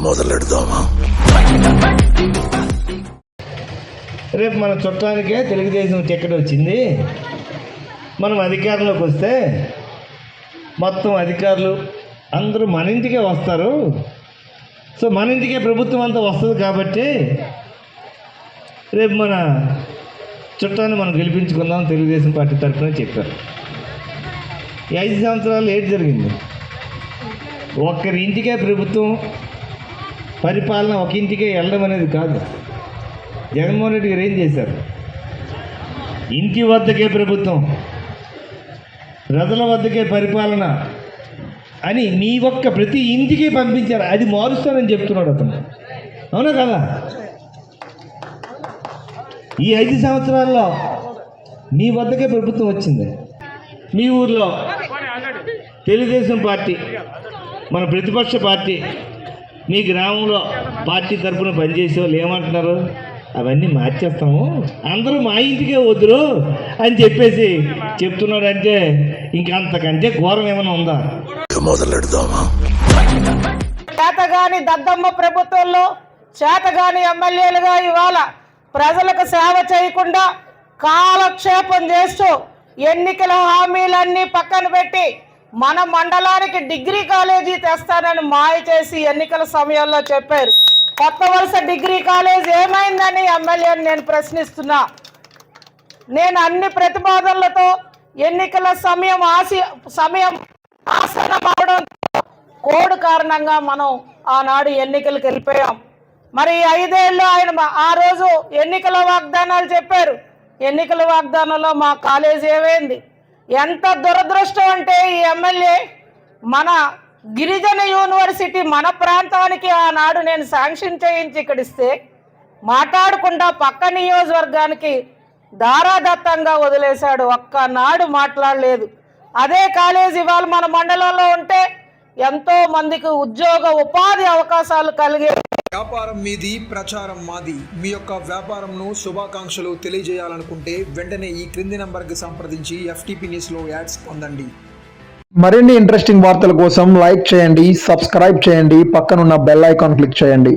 మొదలెడదామా? రేపు మన చుట్టానికే తెలుగుదేశం టికెట్ వచ్చింది. మనం అధికారంలోకి వస్తే మొత్తం అధికారులు అందరూ మన ఇంటికే వస్తారు. సో మన ఇంటికే ప్రభుత్వం అంతా వస్తుంది కాబట్టి రేపు మన చుట్టాన్ని మనం గెలిపించుకుందాం తెలుగుదేశం పార్టీ తరఫున చెప్పారు. ఈ 5 సంవత్సరాలు ఏది జరిగింది? ఒక్కరి ఇంటికే ప్రభుత్వం పరిపాలన, ఒక ఇంటికే వెళ్ళడం అనేది కాదు. జగన్మోహన్ రెడ్డి గారు ఏం చేశారు? ఇంటి వద్దకే ప్రభుత్వం, ప్రజల వద్దకే పరిపాలన అని మీ ఒక్క ప్రతి ఇంటికి పంపించారు. అది మారుస్తానని చెప్తున్నాడు అతను. అవునా కదా? ఈ 5 సంవత్సరాల్లో మీ వద్దకే ప్రభుత్వం వచ్చింది. మీ ఊర్లో తెలుగుదేశం పార్టీ మన ప్రతిపక్ష పార్టీ మీ గ్రామంలో పార్టీ తరఫున పనిచేసే వాళ్ళు ఏమంటున్నారు? అవన్నీ మార్చేస్తాము, అందరూ మా ఇంటికే వద్దురు అని చెప్పేసి చెప్తున్నాడంటే ఇంకంతకంటే ఘోరం ఏమైనా ఉందా? మొదలెడదామా? చేతగాని దద్దమ్మ ప్రభుత్వంలో చేతగాని ఎమ్మెల్యేలుగా ఇవాళ ప్రజలకు సేవ చేయకుండా కాలక్షేపం చేస్తూ ఎన్నికల హామీలన్నీ పక్కన పెట్టి మన మండలానికి డిగ్రీ కాలేజీ తెస్తానని మాయ చేసి ఎన్నికల సమయంలో చెప్పారు. కొత్త వలస డిగ్రీ కాలేజ్ ఏమైందని ఎమ్మెల్యేని నేను ప్రశ్నిస్తున్నా. నేను అన్ని ప్రతిపాదనలతో ఎన్నికల సమయం ఆసనం అవడంతో కోడ్ కారణంగా మనం ఆనాడు ఎన్నికలకు వెళ్ళిపోయాం. మరి 5 ఏళ్ళు ఆయన ఆ రోజు ఎన్నికల వాగ్దానాలు చెప్పారు. ఎన్నికల వాగ్దానంలో మా కాలేజీ ఏమైంది? ఎంత దురదృష్టం అంటే ఈ ఎమ్మెల్యే మన గిరిజన యూనివర్సిటీ మన ప్రాంతానికి ఆనాడు నేను శాంక్షన్ చేయించి ఇక్కడిస్తే మాట్లాడకుండా పక్క నియోజకవర్గానికి దారాదత్తంగా వదిలేశాడు. ఒక్కనాడు మాట్లాడలేదు. అదే కాలేజీ ఇవాళ మన మండలంలో ఉంటే ఎంతో మందికి ఉపాధి అవకాశాలు కలిగే. వ్యాపారం మీది, ప్రచారం మాది. మీ యొక్క వ్యాపారంను శుభాకాంక్షలు తెలియజేయాలనుకుంటే వెంటనే ఈ క్రింది నంబర్కి సంప్రదించి FTP న్యూస్లో యాడ్స్ పొందండి. మరిన్ని ఇంట్రెస్టింగ్ వార్తల కోసం లైక్ చేయండి, సబ్స్క్రైబ్ చేయండి, పక్కనున్న బెల్ ఐకాన్ క్లిక్ చేయండి.